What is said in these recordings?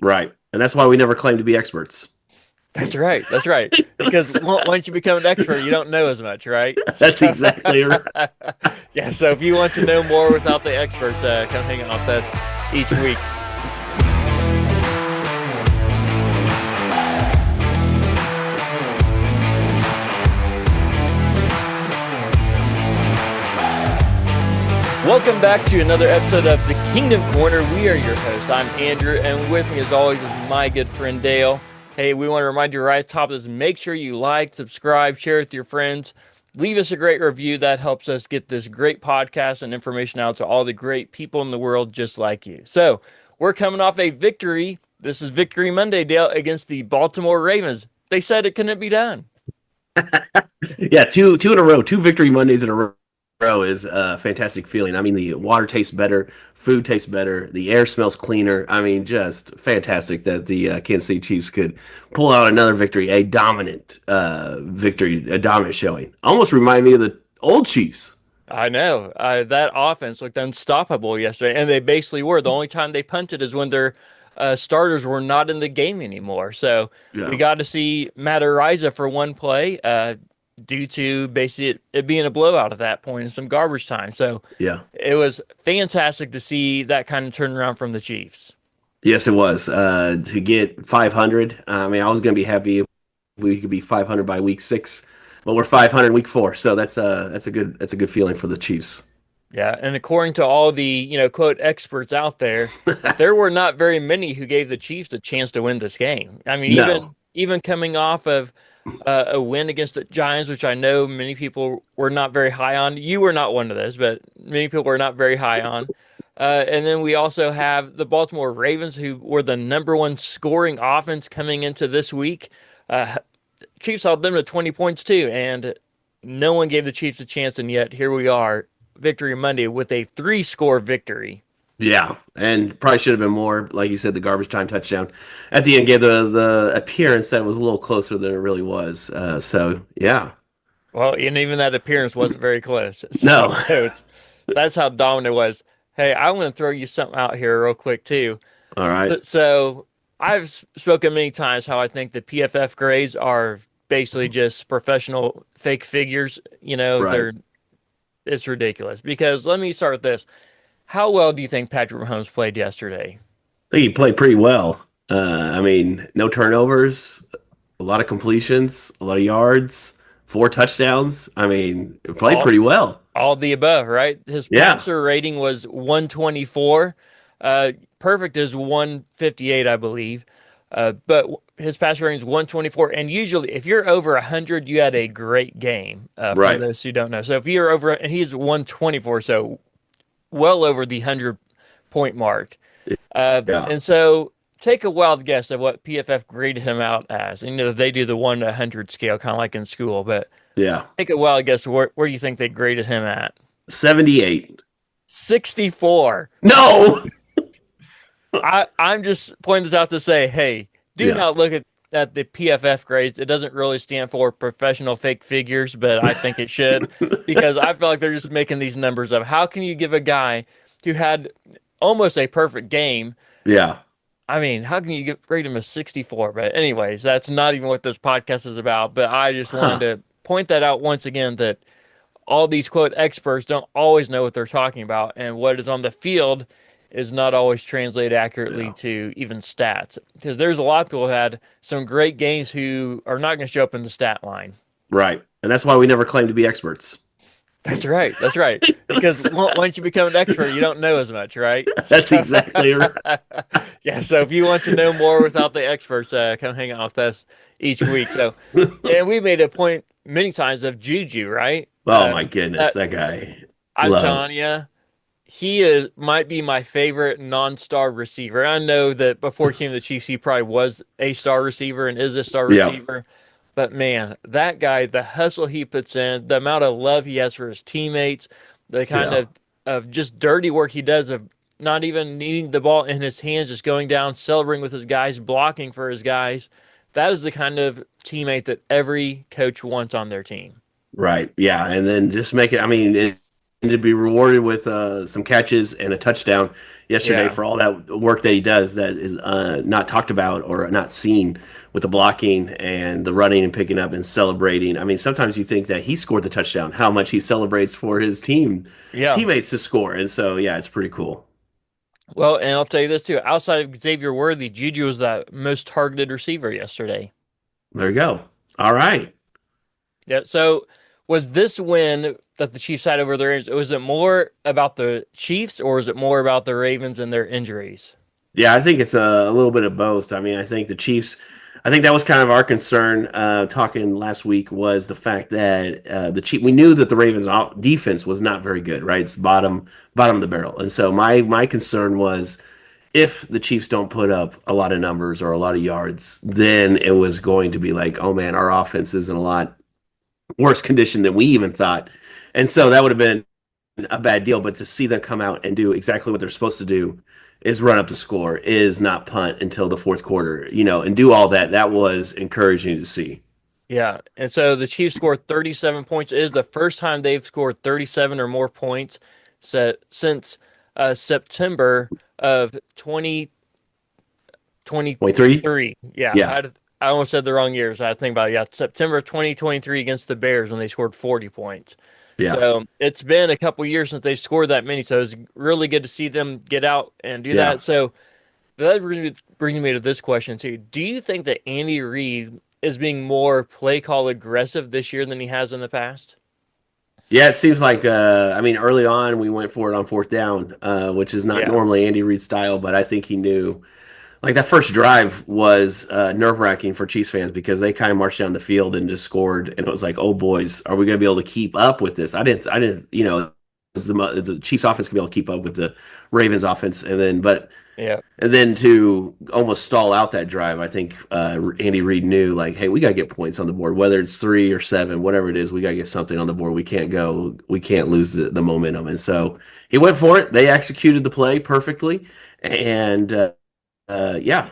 Right. And that's why we never claim to be experts. That's right. That's right. Because once you become an expert, you don't know as much, right? That's exactly right. Yeah. So if you want to know more without the experts, come hang out with us each week. Welcome back to another episode of the Kingdom Corner. We are your host. I'm Andrew, and with me, as always, is my good friend Dale. Hey, we want to remind you right at the top of this, make sure you like, subscribe, share with your friends. Leave us a great review. That helps us get this great podcast and information out to all the great people in the world just like you. So, we're coming off a victory. This is Victory Monday, Dale, against the Baltimore Ravens. They said it couldn't be done. Yeah, two in a row, two victory Mondays in a row is a fantastic feeling. I mean, the water tastes better, food tastes better, the air smells cleaner. I mean, just fantastic that the Kansas City Chiefs could pull out another victory, a dominant victory, a dominant showing. Almost remind me of the old Chiefs. I know. That offense looked unstoppable yesterday, and they basically were. The only time they punted is when their starters were not in the game anymore. So we Yeah, got to see Matt Ariza for one play due to basically it being a blowout at that point and some garbage time. So yeah. it was fantastic to see that kind of turnaround from the Chiefs. Yes, it was. To get 500, I mean, I was going to be happy if we could be 500 by week 6, but we're 500 week 4, so that's a good feeling for the Chiefs. Yeah, and according to all the, quote experts out there, there were not very many who gave the Chiefs a chance to win this game. I mean, No, even coming off of a win against the Giants, which I know many people were not very high on. You were not one of those, but many people were not very high on. And then we also have the Baltimore Ravens, who were the number one scoring offense coming into this week. Uh, Chiefs held them to 20 points too, and no one gave the Chiefs a chance, and yet here we are, Victory Monday with a three-score victory. yeah, and probably should have been more. Like you said, the garbage time touchdown at the end gave the appearance that it was a little closer than it really was. So yeah, Well, and even that appearance wasn't very close. So no, that's how dominant it was. Hey, I want to throw you something out here real quick too. all right, So I've spoken many times how I think the PFF grades are basically just professional fake figures. right. It's ridiculous. Because let me start with this. How well do you think Patrick Mahomes played yesterday? I think he played pretty well. I mean, no turnovers, a lot of completions, a lot of yards, 4 touchdowns. I mean, it played All pretty well. all the above, right? His Yeah, passer rating was 124. Uh, Perfect is 158, I believe. But his passer rating is 124. And usually, if you're over 100, you had a great game, for right. those who don't know. So if you're over, and he's 124, so well over the 100 point mark. Yeah, And so take a wild guess of what PFF graded him out as. And, they do the 1 to 100 scale, kind of like in school, but yeah. take a wild guess where do you think they graded him at? 78. 64. No. I'm just pointing this out to say, hey, do Yeah. not look at the PFF grades. It doesn't really stand for professional fake figures, but I think it should because I feel like they're just making these numbers up. How can you give a guy who had almost a perfect game? Yeah. I mean, how can you rate him a 64? But anyways, that's not even what this podcast is about. But I just wanted Huh. to point that out once again that all these quote experts don't always know what they're talking about, and what is on the field is not always translated accurately Yeah. to even stats. Because there's a lot of people who had some great games who are not going to show up in the stat line. Right. And that's why we never claim to be experts. That's right. That's right. Because once you become an expert, you don't know as much, right? That's exactly right. Yeah. So if you want to know more without the experts, come hang out with us each week. So, and we made a point many times of Juju, right? Oh my goodness, That that guy. I'm Love. telling you, he is might be my favorite non-star receiver. I know that before he came to the Chiefs, he probably was a star receiver and is a star Yeah. receiver. But man, that guy, the hustle he puts in, the amount of love he has for his teammates, the kind Yeah. of just dirty work he does of not even needing the ball in his hands, just going down, celebrating with his guys, blocking for his guys. That is the kind of teammate that every coach wants on their team. Right. Yeah. And then just make it, I mean, to be rewarded with some catches and a touchdown yesterday Yeah. for all that work that he does that is not talked about or not seen with the blocking and the running and picking up and celebrating. I mean, sometimes you think that he scored the touchdown, how much he celebrates for his Yeah. teammates to score, and so yeah, it's pretty cool. Well, and I'll tell you this too. Outside of Xavier Worthy, Juju was the most targeted receiver yesterday. There you go. All right. Yeah. So was this win that the Chiefs had over the Ravens, was it more about the Chiefs or was it more about the Ravens and their injuries? Yeah, I think it's a little bit of both. I mean, I think the Chiefs. I think that was kind of our concern talking last week was the fact that the Chief. We knew that the Ravens' defense was not very good, right? It's bottom of the barrel, and so my concern was if the Chiefs don't put up a lot of numbers or a lot of yards, then it was going to be like, oh man, our offense is in a lot worse condition than we even thought, and so that would have been a bad deal. But to see them come out and do exactly what they're supposed to do is run up the score, is not punt until the fourth quarter, and do all that. That was encouraging to see. Yeah. And so the Chiefs scored 37 points. It is the first time they've scored 37 or more points since September of 23? 2023. Yeah. Yeah, I almost said the wrong years. I had to think about it. Yeah. September of 2023 against the Bears when they scored 40 points. yeah, So it's been a couple years since they've scored that many. So it's really good to see them get out and do yeah. that. So that brings me to this question too. Do you think that Andy Reid is being more play call aggressive this year than he has in the past? Yeah, it seems like I mean, early on we went for it on fourth down, which is not Yeah, normally Andy Reid's style, but I think he knew. Like that first drive was nerve-wracking for Chiefs fans because they kind of marched down the field and just scored, and it was like, oh boys, are we going to be able to keep up with this? I didn't, the Chiefs offense can be able to keep up with the Ravens offense, yeah, and then to almost stall out that drive, I think Andy Reid knew like, hey, we got to get points on the board, whether it's 3 or 7, whatever it is, we got to get something on the board. We can't lose the momentum, and so he went for it. They executed the play perfectly, and yeah.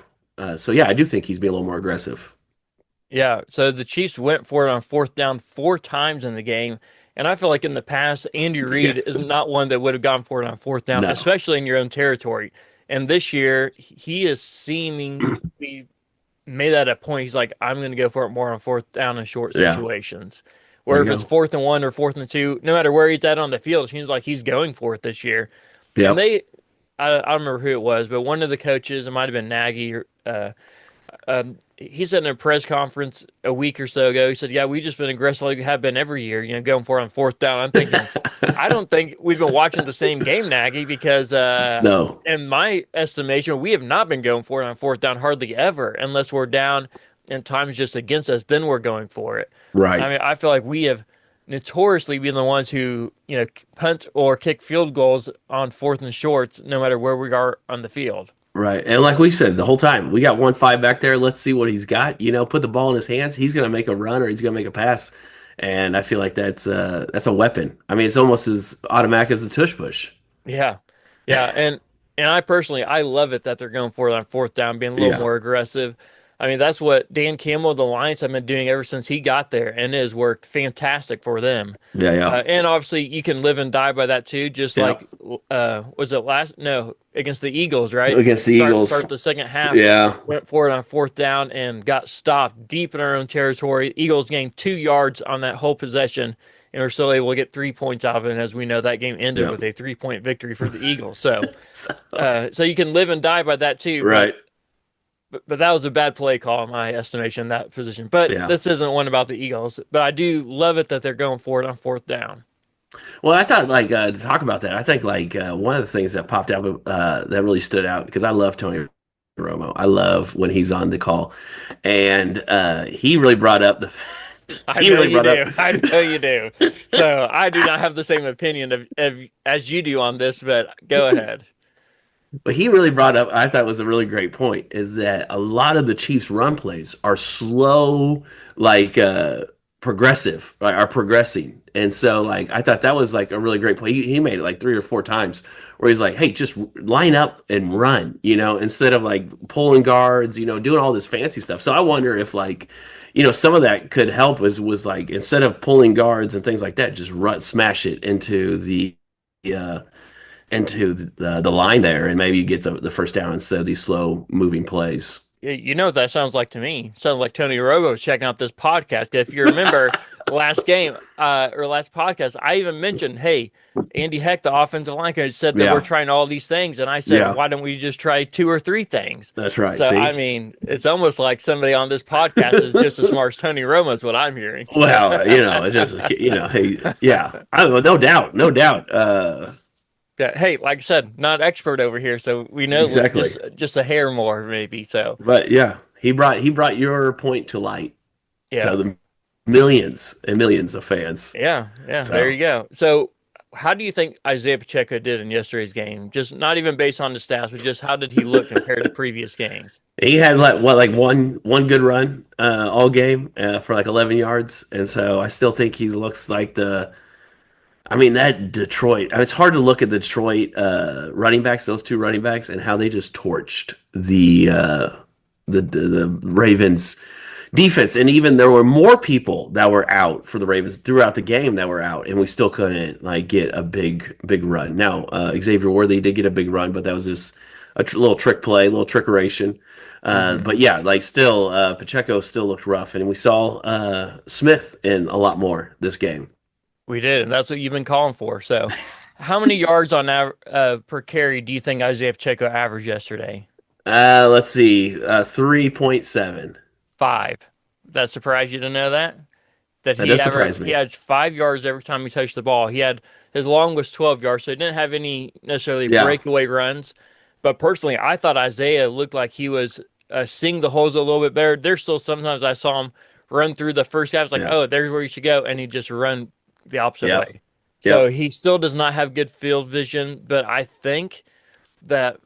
So yeah, I do think he's being a little more aggressive. yeah. So the Chiefs went for it on fourth down 4 times in the game. And I feel like in the past, Andy Yeah. Reid is not one that would have gone for it on fourth down, No. especially in your own territory. And this year, he is seeming to be made that a point. He's like, I'm going to go for it more on fourth down in short Yeah. situations. There Where you if it's go. 4th and 1 or 4th and 2, no matter where he's at on the field, it seems like he's going for it this year. And Yep. I don't remember who it was, but one of the coaches, it might have been Nagy, he said in a press conference a week or so ago, he said, "Yeah, we just been aggressive like we have been every year, going for it on fourth down." I'm thinking, I don't think we've been watching the same game, Nagy, because No. in my estimation, we have not been going for it on fourth down hardly ever, unless we're down and time's just against us, then we're going for it. I Right. mean, I feel like we have notoriously been the ones who, punt or kick field goals on fourth and shorts, no matter where we are on the field. Right. And like we said the whole time, we got 1-5 back there. Let's see what he's got. Put the ball in his hands. He's gonna make a run or he's gonna make a pass. And I feel like that's a weapon. I mean, it's almost as automatic as the tush push. Yeah. Yeah. And I personally I love it that they're going for it on fourth down, being a little Yeah. more aggressive. I mean, that's what Dan Campbell of the Lions have been doing ever since he got there, and it has worked fantastic for them. Yeah. Yeah. And obviously you can live and die by that too, just Yeah. like was it last no, against the Eagles, right? Against the Eagles. Start the second half, Yeah. went for it on fourth down and got stopped deep in our own territory. Eagles gained 2 yards on that whole possession and were still able to get 3 points out of it. And as we know, that game ended Yeah. with a 3-point victory for the Eagles. So, So, so you can live and die by that too. right. But that was a bad play call in my estimation in that position. But Yeah. this isn't one about the Eagles. But I do love it that they're going for it on fourth down. Well, I thought like to talk about that. I think like one of the things that popped out that really stood out because I love Tony Romo. I love when he's on the call, and he really brought up the. I He know really you brought up, do. I know you do. So I do not have the same opinion of as you do on this, but go ahead. but he really brought up. I thought was a really great point. Is that a lot of the Chiefs' run plays are slow, like progressive, right, are progressing, and so like I thought that was like a really great play. He made it like 3 or 4 times where he's like, "Hey, just line up and run," instead of like pulling guards, doing all this fancy stuff. So I wonder if like, some of that could help was like instead of pulling guards and things like that, just run smash it into uh, into the line there, and maybe you get the first down instead of these slow moving plays. You know what that sounds like to me? Sounds like Tony Romo was checking out this podcast. If you remember last game or last podcast, I even mentioned, hey, Andy Heck, the offensive line coach, said that we're Yeah, trying all these things, and I said, yeah, why don't we just try two or three things? that's right. So I See, mean, it's almost like somebody on this podcast is just as smart as Tony Romo is what I'm hearing. So well, it just hey, yeah, I don't know, no doubt, no doubt. yeah, hey, like I said, not expert over here, so we know Exactly. just a hair more maybe. So But yeah, he brought your point to light to yeah. the millions and millions of fans. Yeah, there So you go. So, how do you think Isaiah Pacheco did in yesterday's game? Just not even based on the stats, but just how did he look compared to previous games? he had like one good run all game for like 11 yards, and so I still think he looks like the. I mean that Detroit. It's hard to look at the Detroit running backs, those two running backs, and how they just torched the Ravens defense. And even there were more people that were out for the Ravens throughout the game that were out, and we still couldn't like get a big run. Now Xavier Worthy did get a big run, but that was just a little trick play, a little trickeration. Hmm. But yeah, like still, Pacheco still looked rough, and we saw Smith in a lot more this game. We did, and that's what you've been calling for. So, how many yards on per carry do you think Isaiah Pacheco averaged yesterday? Let's see, 3.7. Five. That surprised you to know that? That That does surprise he me. had 5 yards every time he touched the ball. He had his long was 12 yards, so he didn't have any necessarily Yeah, breakaway runs. But personally, I thought Isaiah looked like he was seeing the holes a little bit better. There's still sometimes I saw him run through the first guy. I was like, yeah, oh, there's where you should go, and he just run the opposite yep, way. So yep, he still does not have good field vision, but I think that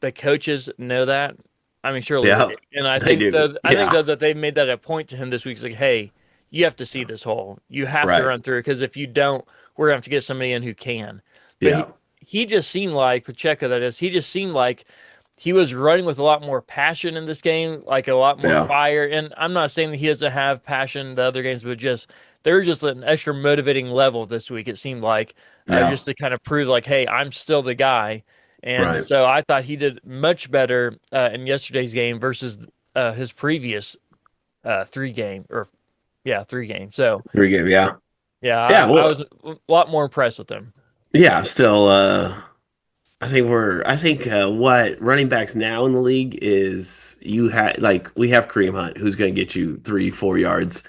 the coaches know that. I mean, surely they do. yep. And They do. I think Yeah, though that they made that a point to him this week. It's like, hey, you have to see this hole. You have to right. run through it because if you don't, we're gonna have to get somebody in who can. But Yeah, he just seemed like Pacheco. That is, he just seemed like he was running with a lot more passion in this game, like a lot more yeah, fire. And I'm not saying that he doesn't have passion in the other games, but just they're just at an extra motivating level this week. It seemed like yeah. just to kind of prove like, hey, I'm still the guy. And Right. so I thought he did much better in yesterday's game versus his previous three game or yeah, three games. So Three game. Yeah. yeah, Yeah. I was Well, a lot more impressed with him. yeah. Still, I think what running backs now in the league is you have like we have Kareem Hunt who's going to get you 3 4 yards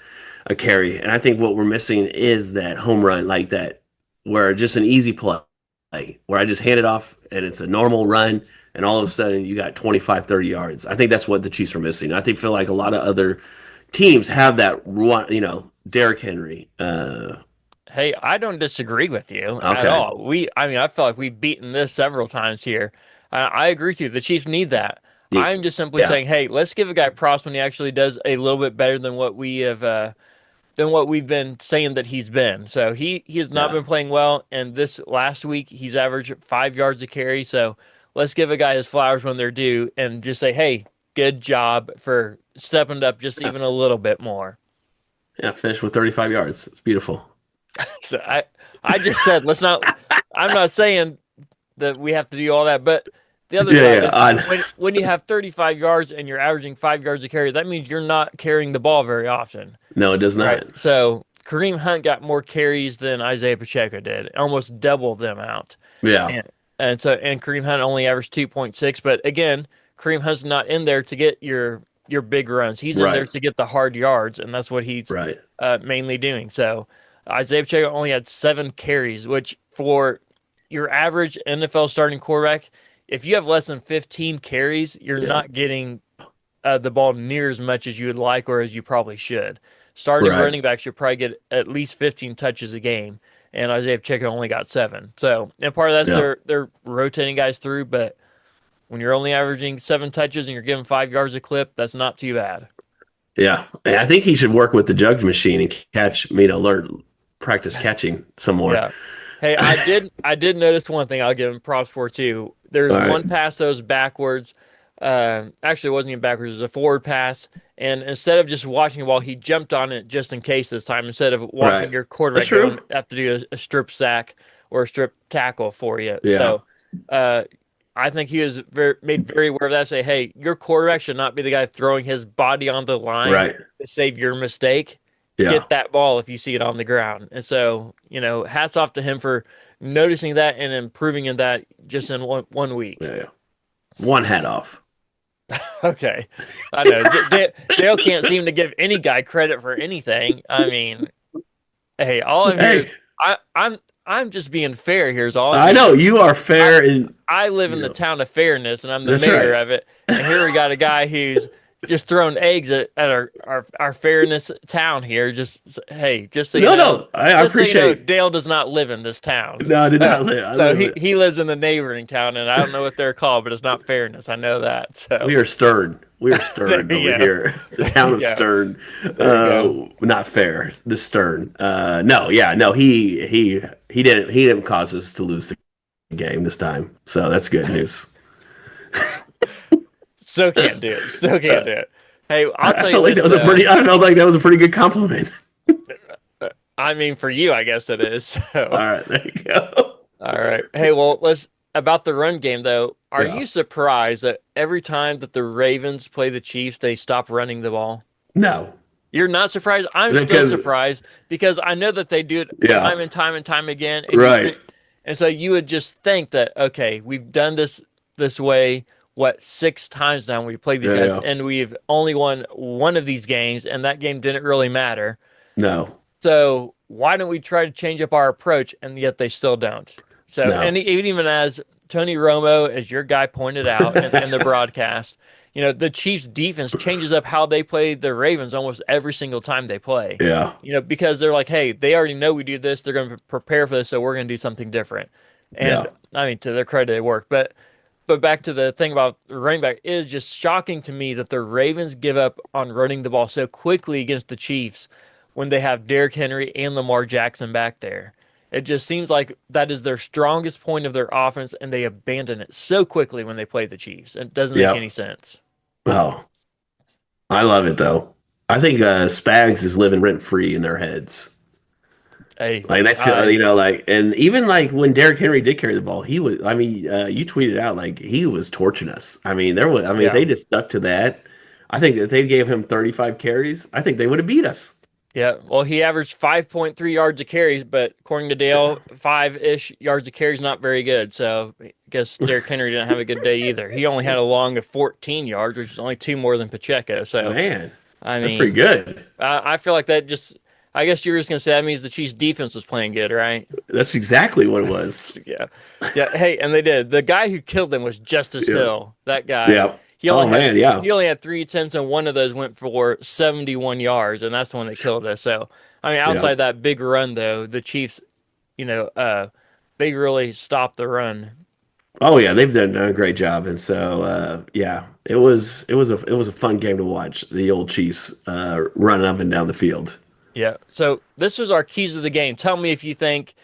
a carry, and I think what we're missing is that home run like that where just an easy play where I just hand it off and it's a normal run. And all of a sudden, you got 25, 30 yards. I think that's what the Chiefs are missing. I think feel like a lot of other teams have that one, Derrick Henry. Hey, I don't disagree with you at Okay. all. I mean, I feel like we've beaten this several times here. I agree with you. The Chiefs need that. Yeah. I'm just simply Yeah. saying, hey, let's give a guy props when he actually does a little bit better than what than what we've been saying that he's been. So he has not Yeah. been playing well, and this last week he's averaged 5 yards a carry. So let's give a guy his flowers when they're due, and just say, hey, good job for stepping it up just Yeah. even a little bit more. Yeah. Finished with 35 yards. It's beautiful. So I just said let's not. I'm not saying that we have to do all that, but the other Yeah. side Yeah. is when you have 35 yards and you're averaging 5 yards a carry, that means you're not carrying the ball very often. No, it does Right. not. So Kareem Hunt got more carries than Isaiah Pacheco did, almost double them out. Yeah. And Kareem Hunt only averaged 2.6, but again, Kareem Hunt's not in there to get your big runs. He's in there Right. to get the hard yards, and that's what he's Right. mainly doing. So Isaiah Pacheco only had 7 carries, which for your average NFL starting quarterback, if you have less than 15 carries, you're Yeah. not getting the ball near as much as you would like or as you probably should. Starting Right. running backs should probably get at least 15 touches a game, and Isaiah Pacheco only got 7. So, and part of that's Yeah. they're rotating guys through, but when you're only averaging 7 touches and you're giving 5 yards a clip, that's not too bad. Yeah. And I think he should work with the judge machine and catch, learn, practice catching some more. Yeah. Hey, I did notice one thing I'll give him props for too. All There's right. one pass that was backwards. Actually, it wasn't even backwards. It was a forward pass. And instead of just watching the ball, he jumped on it just in case this time. Instead of watching Right. your That's quarterback go and true. have to do a strip sack, or a strip tackle for you. Yeah. So uh, I think he was made very aware of that. Say, hey, your quarterback should not be the guy throwing his body on the line Right. to save your mistake. Yeah. Get that ball if you see it on the ground. And so, hats off to him for noticing that and improving in that just in one week. Yeah. Yeah. One hat off. Okay. I know. Dale can't seem to give any guy credit for anything. I mean, hey, all I'm here is Hey, I'm just being fair here is all I'm I being. know you are I fair and I live in you the know town of fairness and I'm the that's mayor right. of it. And here we got a guy who's just throwing eggs at our fairness town here. Hey, just so you No, know, no, I appreciate. Dale does not live in this town. No, I did not live. I So live he it. lives in the neighboring town and I don't know what they're called, but it's not fairness. I know that. So We are stern. We are there stern over you go. here. The There town you of go. Stern. There you go. Not fair. The Stern. No, yeah, no. He didn't cause us to lose the game this time. So that's good news. Still can't do it. Still can't do it. Hey, I'll I tell you felt like this that was a though. pretty. I felt like that was a pretty good compliment. I mean, for you, I guess it is. All So, right, there you go. all right. Hey, well, let's about the run game though. Are Yeah. you surprised that every time that the Ravens play the Chiefs, they stop running the ball? No, You're not surprised? I'm still because surprised because I know that they do it yeah, time and time and time again, right. and so you would just think that okay, we've done this way what 6 times now we played these Yeah, guys, yeah. and we've only won one of these games, and that game didn't really matter. No, So why don't we try to change up our approach? And yet they still don't. So and no. even as Tony Romo, as your guy pointed out in the broadcast, the Chiefs defense changes up how they play the Ravens almost every single time they play. Yeah, Because they're like, hey, they already know we do this. They're going to prepare for this, so we're going to do something different. And yeah, I mean, to their credit, it worked. But back to the thing about the running back, it is just shocking to me that the Ravens give up on running the ball so quickly against the Chiefs when they have Derrick Henry and Lamar Jackson back there. It just seems like that is their strongest point of their offense, and they abandon it so quickly when they play the Chiefs. It doesn't make yeah. any sense. Oh, I love it though. I think Spags is living rent free in their heads. Hey, Like that, I like, and even like when Derrick Henry did carry the ball, he was. I mean, you tweeted out like he was torching us. I mean, there was. I mean, if yeah. they just stuck to that, I think if they gave him 35 carries, I think they would have beat us. Yeah, well, he averaged 5.3 yards of carries, but according to Dale, 5-ish yards of carries not very good. So I guess Derrick Henry didn't have a good day either. He only had a long of 14 yards, which is only two more than Pacheco. So Man, I that's pretty mean, good. I feel like that just. I guess you're just gonna say that means the Chiefs' defense was playing good, right? That's exactly what it was. Yeah, yeah. Hey, and they did. The guy who killed them was Justice Yeah, Hill. That guy. yeah. He only Oh had man, yeah, he only had 3 attempts, and one of those went for 71 yards, and that's the one that killed us. So, I mean, yeah. outside that big run, though, the Chiefs, you know, uh, they really stopped the run. Oh yeah, they've done a great job, and so yeah, it was a fun game to watch. The old Chiefs running up and down the field. Yeah. So this was our keys to the game. Tell me if you think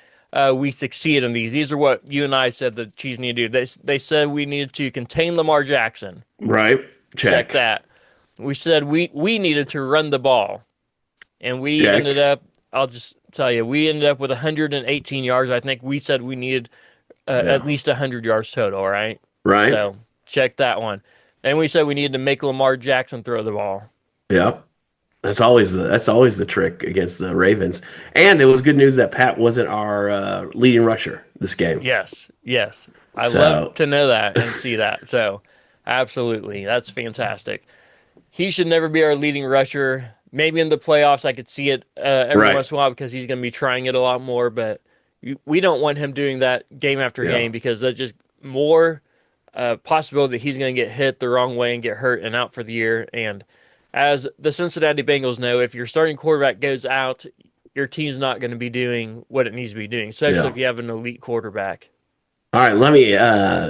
we succeed in these. These are what you and I said the Chiefs need to do. They said we needed to contain Lamar Jackson. Right? Check Check. that. We said we needed to run the ball, and we ended Check. up. I'll just tell you, we ended up with 118 yards. I think we said we needed at Yeah. least 100 yards total. Right. Right? So check that one. And we said we needed to make Lamar Jackson throw the ball. Yeah. That's always the trick against the Ravens. And it was good news that Pat wasn't our leading rusher this game. Yes, yes. I love So to know that and see that. So, absolutely. That's fantastic. He should never be our leading rusher. Maybe in the playoffs, I could see it every right. once in a while because he's going to be trying it a lot more. But we don't want him doing that game after Yeah. game because that's just more possibility that he's going to get hit the wrong way and get hurt and out for the year. And as the Cincinnati Bengals know, if your starting quarterback goes out, your team's not going to be doing what it needs to be doing, especially Yeah. if you have an elite quarterback. All right, let me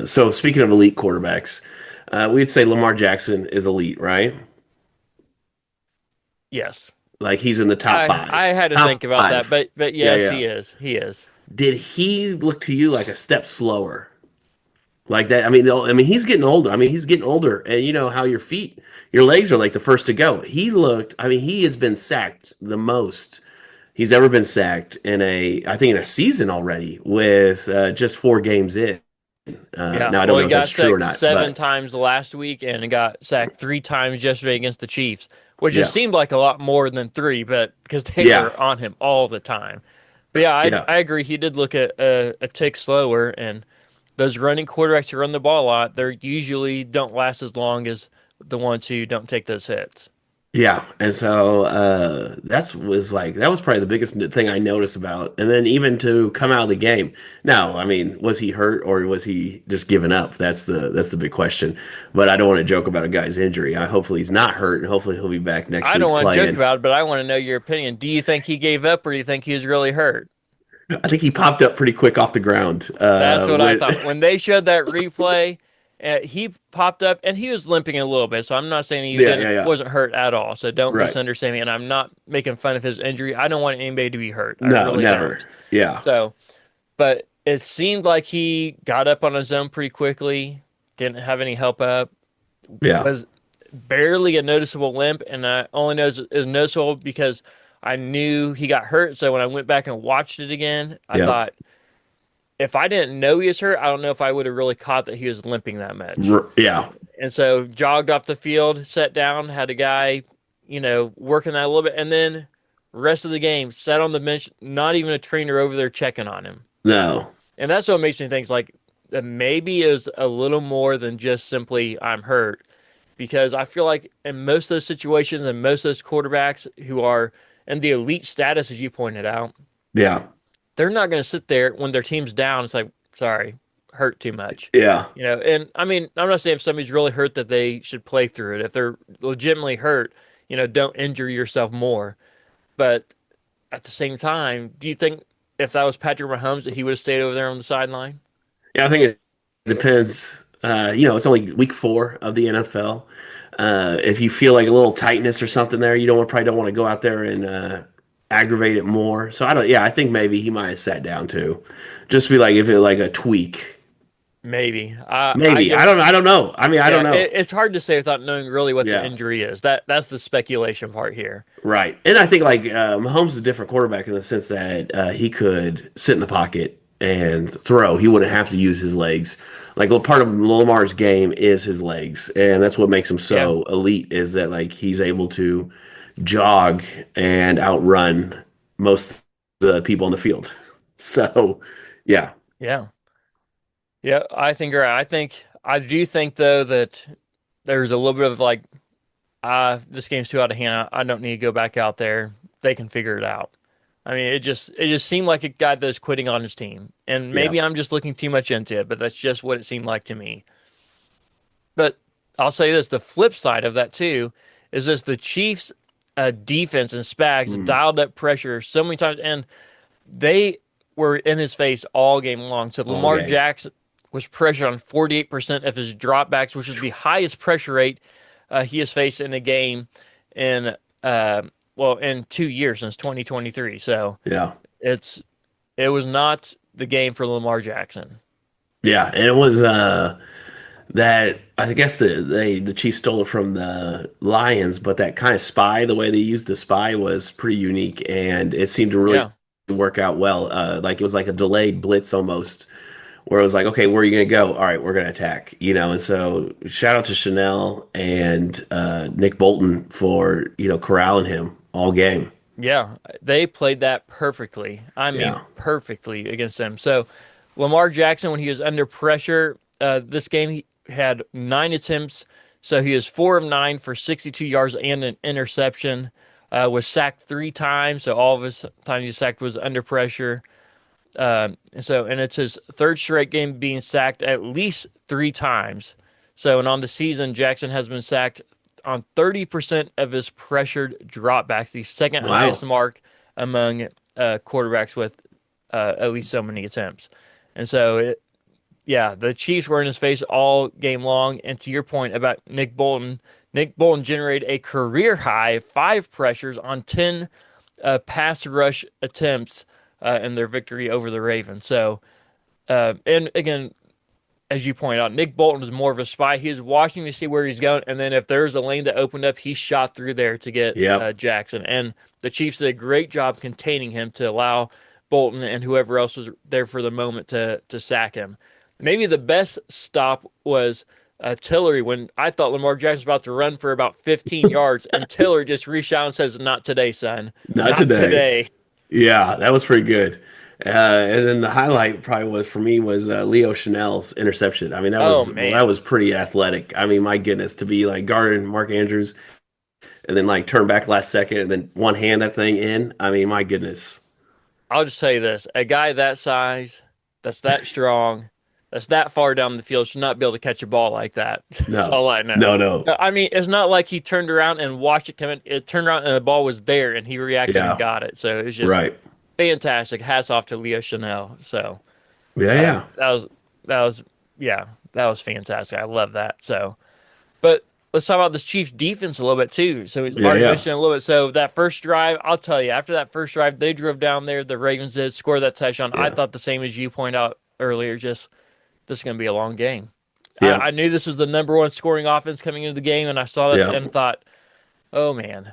so speaking of elite quarterbacks, we'd say Lamar Jackson is elite, right? Yes. Like he's in the top I five. had to think Top about that, five. but Yeah, yes, yeah. he is. He is. Did he look to you like a step slower? Like that? I mean, he's getting older. I mean, he's getting older, and you know how your legs are like the first to go. He looked. I mean, he has been sacked the most he's ever been sacked in I think in a season already with just 4 games in. Yeah. Now I Well, don't know he if that's got true or sacked not, seven but times last week and got sacked 3 times yesterday against the Chiefs, which just yeah, seemed like a lot more than three, but because they yeah, were on him all the time. But yeah, yeah. I agree. He did look a tick slower, and those running quarterbacks who run the ball a lot, they usually don't last as long as the ones who don't take those hits. Yeah, and so that was probably the biggest thing I noticed about. And then even to come out of the game. Now, I mean, was he hurt or was he just giving up? That's the big question. But I don't want to joke about a guy's injury. Hopefully he's not hurt and hopefully he'll be back next I don't week want to joke playing. about it, but I want to know your opinion. Do you think he gave up, or do you think he was really hurt? I think he popped up pretty quick off the ground. That's what I With thought. When they showed that replay, he popped up and he was limping a little bit. So I'm not saying he yeah, didn't yeah, yeah. wasn't hurt at all. So don't Right. misunderstand me. And I'm not making fun of his injury. I don't want anybody to be hurt. I No, really never. don't. Yeah. So, but it seemed like he got up on his own pretty quickly. Didn't have any help up. Yeah. Was barely a noticeable limp, and I only know is noticeable because I knew he got hurt. So when I went back and watched it again, I Yeah. thought if I didn't know he was hurt, I don't know if I would have really caught that he was limping that much. Yeah. And so jogged off the field, sat down, had a guy, working that a little bit, and then rest of the game sat on the bench, not even a trainer over there checking on him. No. And that's what makes me think like that maybe is a little more than just simply I'm hurt. Because I feel like in most of those situations and most of those quarterbacks who are in the elite status, as you pointed out, Yeah. they're not going to sit there when their team's down. It's like, sorry, hurt too much. Yeah. And I mean, I'm not saying if somebody's really hurt that they should play through it. If they're legitimately hurt, don't injure yourself more. But at the same time, do you think if that was Patrick Mahomes that he would have stayed over there on the sideline? Yeah, I think it depends. It's only week 4 of the NFL. If you feel like a little tightness or something there, you probably don't want to go out there and aggravate it more. So I don't. Yeah, I think maybe he might have sat down too, just be like if it like a tweak. Maybe. I Maybe I just don't. I don't know. I mean, I Yeah, don't know. it's hard to say without knowing really what the Yeah, injury is. That's the speculation part here. right. And I think like Mahomes is a different quarterback in the sense that he could sit in the pocket and throw. He wouldn't have to use his legs. Like part of Lamar's game is his legs, and that's what makes him Yeah, so elite. Is that like he's able to jog and outrun most of the people on the field. So, yeah, yeah, yeah. I think you're right. I do think though that there's a little bit of like, this game's too out of hand. I don't need to go back out there. They can figure it out. I mean, it just seemed like a guy that was quitting on his team, and yeah. maybe I'm just looking too much into it, but that's just what it seemed like to me. But I'll say this: the flip side of that too is this: the Chiefs' defense and Spags Mm, dialed up pressure so many times, and they were in his face all game long. So all Lamar game. Jackson was pressured on 48% of his dropbacks, which is the highest pressure rate he has faced in a game in in 2 years since 2023. So Yeah. it's it was not the game for Lamar Jackson. Yeah, and it was that I guess the Chiefs stole it from the Lions, but that kind of spy, the way they used the spy was pretty unique, and it seemed to really Yeah, work out well. Like it was like a delayed blitz almost, where it was like, okay, where are you gonna go? All right, we're gonna attack, And so shout out to Chanel and Nick Bolton for corralling him all game. yeah, they played that perfectly. I mean, Yeah. perfectly against them. So Lamar Jackson, when he was under pressure, this game he had 9 attempts. So he was 4 of 9 for 62 yards and an interception. Was sacked 3 times. So all of his time he was sacked was under pressure. And it's his third straight game being sacked at least 3 times. So, and on the season, Jackson has been sacked on 30% of his pressured dropbacks, the second highest Wow. mark among quarterbacks with at least so many attempts. And so, yeah, the Chiefs were in his face all game long. And to your point about Nick Bolton generated a career high 5 pressures on 10 pass rush attempts in their victory over the Ravens. So, and again, as you point out, Nick Bolton was more of a spy. He was watching to see where he's going, and then if there's a lane that opened up, he shot through there to get Yep. Jackson. And the Chiefs did a great job containing him to allow Bolton and whoever else was there for the moment to sack him. Maybe the best stop was Tillery when I thought Lamar Jackson was about to run for about 15 yards, and Tillery just reached out and says, "Not today, son. Not Not today. today." Yeah, that was pretty good. And then the highlight probably was for me was Leo Chanel's interception. I mean, Oh that man, was pretty athletic. I mean, my goodness, to be like guarding Mark Andrews and then like turn back last second and then one hand that thing in. I mean, my goodness. I'll just tell you this: a guy that size, that's that strong, that's that far down the field should not be able to catch a ball like that. That's No, all I know. no, no. I mean, it's not like he turned around and watched it come in. It turned around and the ball was there, and he reacted and Yeah, got it. So it was just right. fantastic. Hats off to Leo Chanel. So Yeah, yeah, that was that was yeah, that was fantastic. I love that. So, but let's talk about this Chiefs defense a little bit too. So we yeah, already yeah, mentioned a little bit. So that first drive, I'll tell you, after that first drive, they drove down there. The Ravens did score that touchdown. I yeah, thought the same as you pointed out earlier. Just this is going to be a long game. yeah, I knew this was the number one scoring offense coming into the game, and I saw that yeah. and thought, oh man,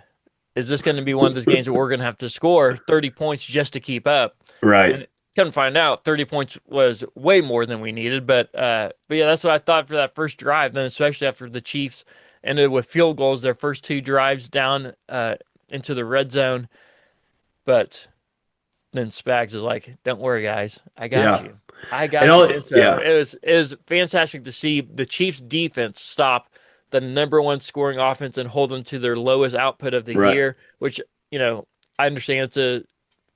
is this going to be one of those games where we're going to have to score 30 points just to keep up? Right. And come to find out, 30 points was way more than we needed. But yeah, that's what I thought for that first drive. Then especially after the Chiefs ended with field goals, their first two drives down into the red zone. But then Spags is like, "Don't worry, guys, I got Yeah. you, I And got you." all, And so yeah, it was fantastic to see the Chiefs defense stop the number one scoring offense and hold them to their lowest output of the right. year. Which I understand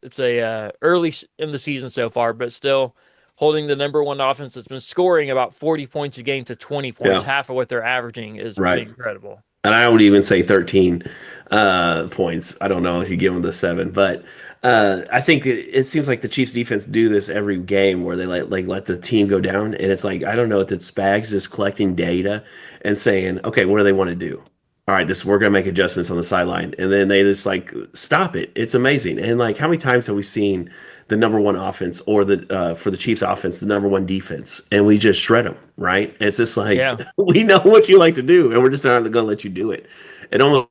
it's a early in the season so far, but still holding the number one offense that's been scoring about 40 points a game to 20 points, Yeah, half of what they're averaging, is pretty right. incredible. And I would even say 13 points. I don't know if you give them the seven, but I think it seems like the Chiefs defense do this every game where they let the team go down, and it's like I don't know if it's Spags just collecting data and saying, okay, what do they want to do? All right, this we're gonna make adjustments on the sideline, and then they just like stop it. It's amazing, and like how many times have we seen the number one offense or the for the Chiefs offense, the number one defense, and we just shred them, right? It's just like Yeah, we know what you like to do, and we're just not going to let you do it. It almost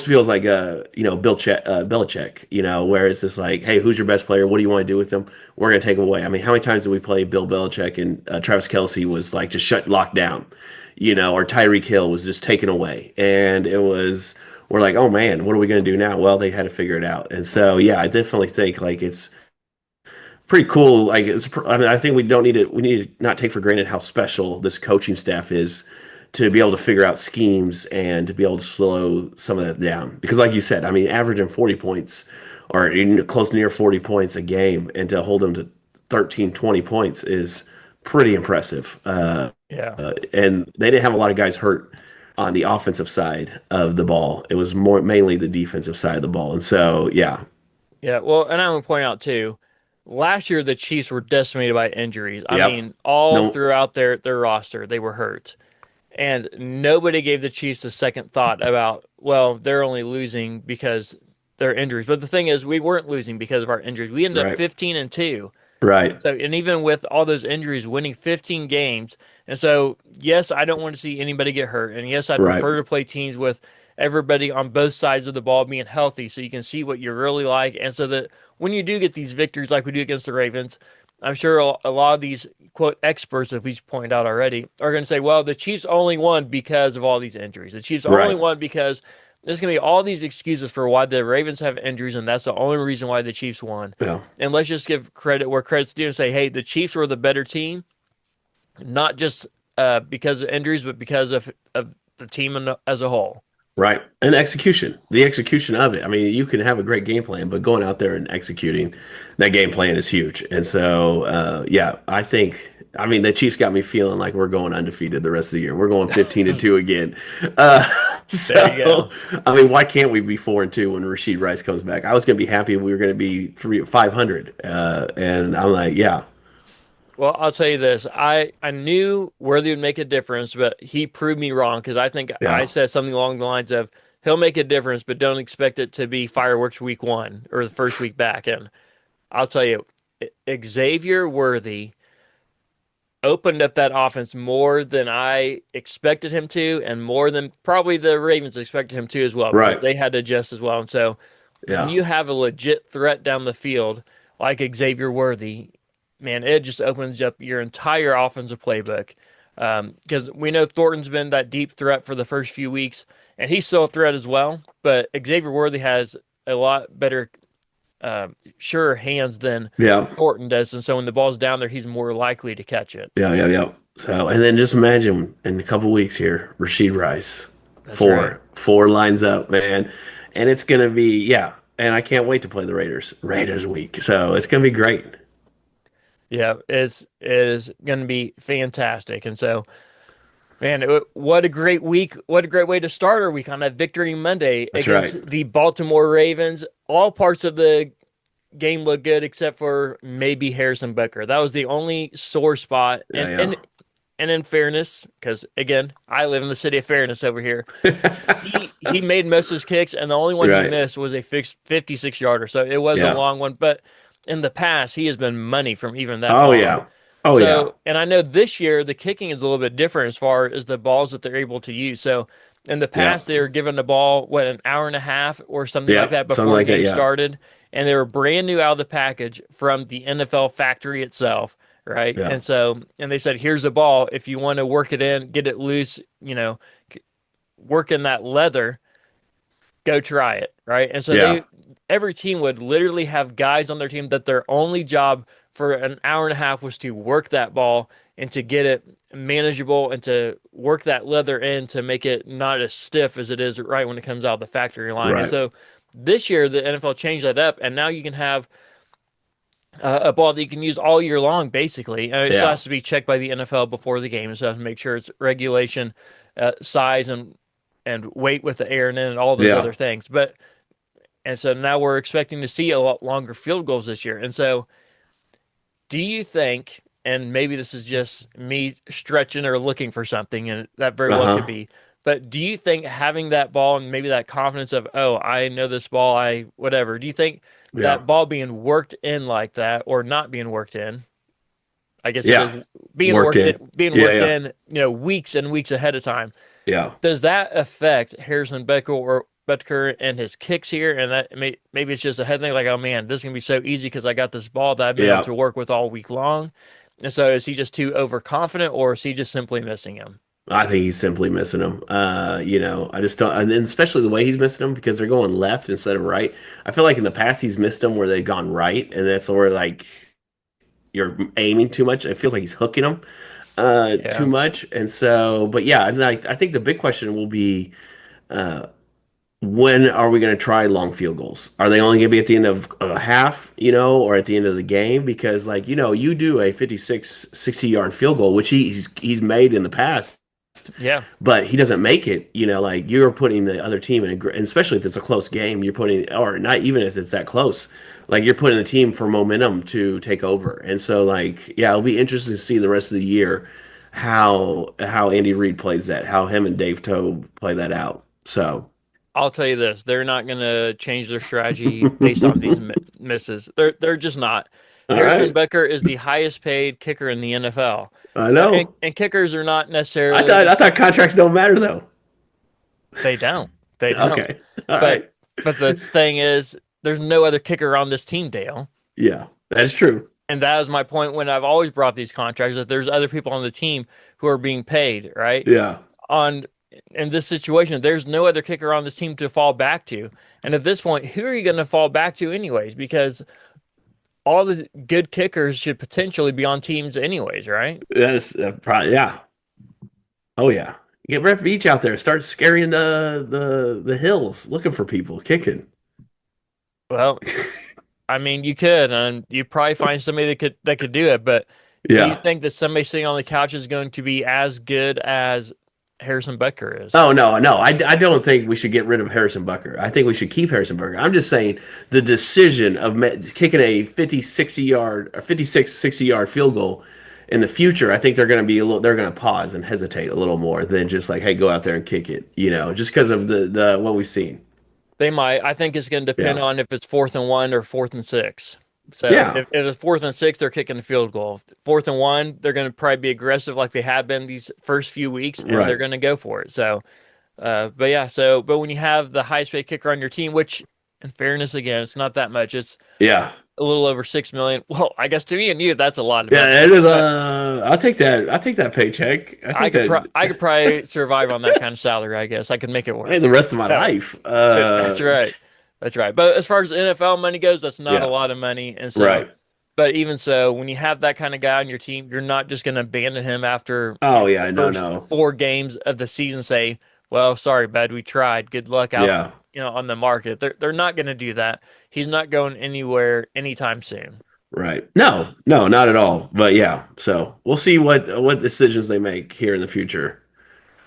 feels like Belichick, where it's just like, hey, who's your best player? What do you want to do with them? We're going to take them away. I mean, how many times did we play Bill Belichick and Travis Kelsey was like just locked down, or Tyreek Hill was just taken away, and it was. We're like, oh man, what are we going to do now? Well, they had to figure it out, and so yeah, I definitely think like it's pretty cool. Like I mean, I think we need to not take for granted how special this coaching staff is to be able to figure out schemes and to be able to slow some of that down. Because like you said, I mean, averaging 40 points or close near 40 points a game and to hold them to 13, 20 points is pretty impressive. yeah. And they didn't have a lot of guys hurt on the offensive side of the ball. It was more mainly the defensive side of the ball. And so, yeah, Yeah, well, and I want to point out too, last year the Chiefs were decimated by injuries. I yep. mean, all No, throughout their roster, they were hurt. And nobody gave the Chiefs a second thought about, well, they're only losing because they're injuries. But the thing is, we weren't losing because of our injuries. We ended up right, 15-2. right, So, and even with all those injuries, winning 15 games. And so, yes, I don't want to see anybody get hurt. And yes, I'd right. prefer to play teams with everybody on both sides of the ball being healthy so you can see what you're really like. And so that when you do get these victories like we do against the Ravens, I'm sure a lot of these quote experts, if we pointed out already, are going to say, well, the Chiefs only won because of all these injuries. The Chiefs only Right. won because there's going to be all these excuses for why the Ravens have injuries, and that's the only reason why the Chiefs won. Yeah. And let's just give credit where credit's due and say, hey, the Chiefs were the better team, not just because of injuries, but because of the team as a whole. Right. And execution, the execution of it. I mean, you can have a great game plan, but going out there and executing that game plan is huge. And so, yeah, I mean, the Chiefs got me feeling like we're going undefeated the rest of the year. We're going 15-2 again. Uh, There you so, go. I mean, why can't we be 4-2 when Rasheed Rice comes back? I was going to be happy if we were going to be 500. And I'm like, yeah, Well, I'll tell you this. I knew Worthy would make a difference, but he proved me wrong because I think I yeah, said something along the lines of he'll make a difference, but don't expect it to be fireworks week one or the first week back. And I'll tell you, Xavier Worthy opened up that offense more than I expected him to, and more than probably the Ravens expected him to as well, because Right. they had to adjust as well. And so when Yeah. you have a legit threat down the field like Xavier Worthy, man, it just opens up your entire offensive playbook. Because we know Thornton's been that deep threat for the first few weeks, and he's still a threat as well. But Xavier Worthy has a lot better, surer hands than Yeah. Thornton does, and so when the ball's down there, he's more likely to catch it. Yeah. Yeah. Yeah. So, and then just imagine in a couple weeks here, Rasheed Rice, That's right. four lines up, man, and it's gonna be yeah. And I can't wait to play the Raiders week. So it's gonna be great. Yeah, it is going to be fantastic. And so, man, what a great week. What a great way to start our week on that Victory Monday That's right. against the Baltimore Ravens. All parts of the game looked good except for maybe Harrison Becker. That was the only sore spot. Yeah. And in fairness, because again, I live in the city of fairness over here. Yeah. He made most of his kicks, and the only one he Right. missed was a fixed 56 yarder. So it was a Yeah. long one, but in the past, he has been money from even that Oh long. yeah. Oh yeah. So, and I know this year the kicking is a little bit different as far as the balls that they're able to use. So in the Yeah. past, they were given the ball, what, an hour and a half or something like Yeah. that Something before the like that. game Yeah. started. And they were brand new out of the package from the NFL factory itself. Right. Yeah. And so, and they said, here's the ball. If you want to work it in, get it loose, work in that leather, go try it, right? And so Yeah. every team would literally have guys on their team that their only job for an hour and a half was to work that ball and to get it manageable and to work that leather in to make it not as stiff as it is right when it comes out of the factory line. And Right. so this year the NFL changed that up, and now you can have a ball that you can use all year long, basically. It still Yeah. has to be checked by the NFL before the game, so have to make sure it's regulation, size, and weight with the air and in and all those Yeah. other things. But and so now we're expecting to see a lot longer field goals this year. And so, do you think? And maybe this is just me stretching or looking for something, and that very well could Uh-huh. be. But do you think having that ball and maybe that confidence of, oh, I know this ball, I whatever, do you think Yeah. that ball being worked in like that or not being worked in? I guess it Yeah. is Worked in. being Yeah. worked Yeah. in, weeks and weeks ahead of time. Yeah. Does that affect Harrison Becker or Butker and his kicks here? And maybe it's just a head thing, like, oh man, this is gonna be so easy because I got this ball that I've been able Yeah. to work with all week long. And so, is he just too overconfident, or is he just simply missing him? I think he's simply missing him. I just don't, and then especially the way he's missing them because they're going left instead of right. I feel like in the past he's missed them where they've gone right, and that's where like you're aiming too much. It feels like he's hooking them too Yeah, much, and so, but yeah, and I think the big question will be uh, when are we going to try long field goals? Are they only going to be at the end of a half, or at the end of the game? Because like, you do a 56, 60-yard field goal, which he's made in the past, yeah. but he doesn't make it, like you're putting the other team and especially if it's a close game, you're putting, or not even if it's that close, like you're putting the team for momentum to take over. And so like, yeah, it'll be interesting to see the rest of the year how Andy Reid plays that, how him and Dave Toe play that out. So, I'll tell you this: they're not going to change their strategy based on these misses. They're just not. all Harrison right. Becker is the highest paid kicker in the NFL. I So, know. and kickers are not I necessarily thought the I thought contracts don't matter though. they don't. They don't. Okay. All But right. but the thing is, there's no other kicker on this team, Dale. Yeah, that's true. And that is my point when I've always brought these contracts that there's other people on the team who are being paid, right? Yeah. On in this situation, there's no other kicker on this team to fall back to. And at this point, who are you going to fall back to anyways? Because all the good kickers should potentially be on teams anyways, right? That's probably yeah. Oh yeah. Get Ref Beach out there. Start scaring the hills, looking for people kicking. Well, I mean, you could, and you probably find somebody that could do it. But do you Yeah. think that somebody sitting on the couch is going to be as good as Harrison Becker is? Oh no, no. I don't think we should get rid of Harrison Bucker. I think we should keep Harrison Bucker. I'm just saying the decision of kicking a 50, 60-yard or 56, 60-yard field goal in the future, I think they're going to be they're going to pause and hesitate a little more than just like, hey, go out there and kick it, just because of the what we've seen. They might. I think it's going to depend Yeah. on if it's 4th and 1 or 4th and 6. So Yeah. if it's 4th and 6, they're kicking the field goal. 4th and 1, they're going to probably be aggressive like they have been these first few weeks, and they're Right. going to go for it. So, but yeah, but when you have the highest paid kicker on your team, which in fairness, again, it's not that much. It's Yeah. a little over 6 million. Well, I guess to me and you, that's a lot of money. Yeah, it is. But I'll take that. I'll take that paycheck. I think that. I could probably survive on that kind of salary. I guess I could make it Hey, work. the rest of my So, life. that's right. That's right. But as far as NFL money goes, that's not a Yeah. lot of money. And so, Right. but even so, when you have that kind of guy on your team, you're not just going to abandon him after, Oh the yeah. No. first No. 4 games of the season. Say, well, sorry, bud, we tried. Good luck out, Yeah. on the market. They're not going to do that. He's not going anywhere anytime soon. Right. No. No. Not at all. But yeah. So we'll see what decisions they make here in the future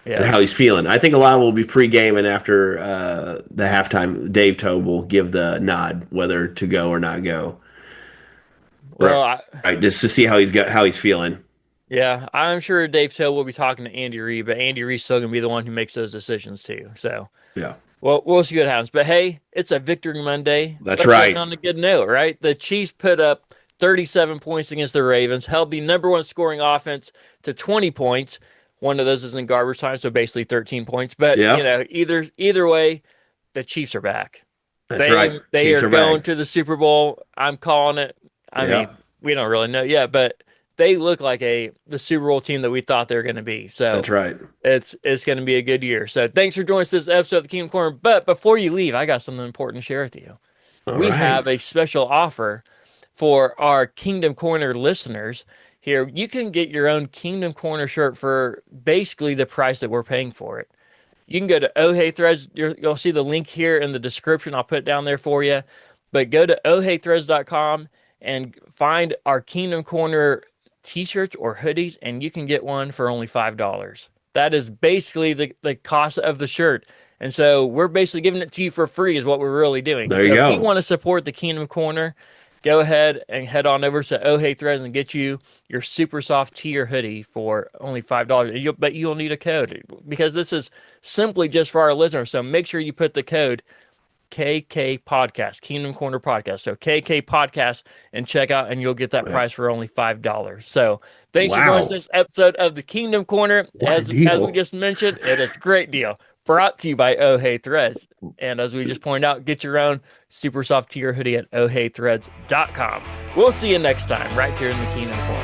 and Yeah. how he's feeling. I think a lot will be pre-game and after the halftime. Dave Tobe will give the nod whether to go or not go. Well, Right. Right. Just to see how he's feeling. yeah, I'm sure Dave Till will be talking to Andy Reid, but Andy Reid's still going to be the one who makes those decisions too. So, Yeah. well, we'll see what happens. But hey, it's a victory Monday. That's Let's end right. on a good note, right? The Chiefs put up 37 points against the Ravens, held the number one scoring offense to 20 points. One of those is in garbage time, so basically 13 points. But Yeah. either way, the Chiefs are back. That's right. They Chiefs are are going back. to the Super Bowl. I'm calling it. I Yeah. mean, we don't really know yet, but they look like the Super Bowl team that we thought they were going to be. So That's right. it's going to be a good year. So thanks for joining us this episode of the Kingdom Corner. But before you leave, I got something important to share with you. All We right. have a special offer for our Kingdom Corner listeners. Here, you can get your own Kingdom Corner shirt for basically the price that we're paying for it. You can go to Oh Hey Threads. You'll see the link here in the description. I'll put it down there for you. But go to ohheythreads.com and find our Kingdom Corner t-shirts or hoodies, and you can get one for only $5. That is basically the cost of the shirt. And so we're basically giving it to you for free is what we're really doing. There you So if you go. want to support the Kingdom Corner, go ahead and head on over to Oh Hey Threads and get you your super soft tee or hoodie for only $5. But you'll need a code because this is simply just for our listeners. So make sure you put the code KK Podcast, Kingdom Corner Podcast. So KK Podcast and check out, and you'll get that Yeah. price for only $5. So thanks for joining us Wow. this episode of the Kingdom Corner. What a As we deal. just mentioned, it is a great deal. Brought to you by Oh Hey Threads. And as we just pointed out, get your own super soft tier hoodie at ohheythreads.com. We'll see you next time right here in the Kingdom Corner.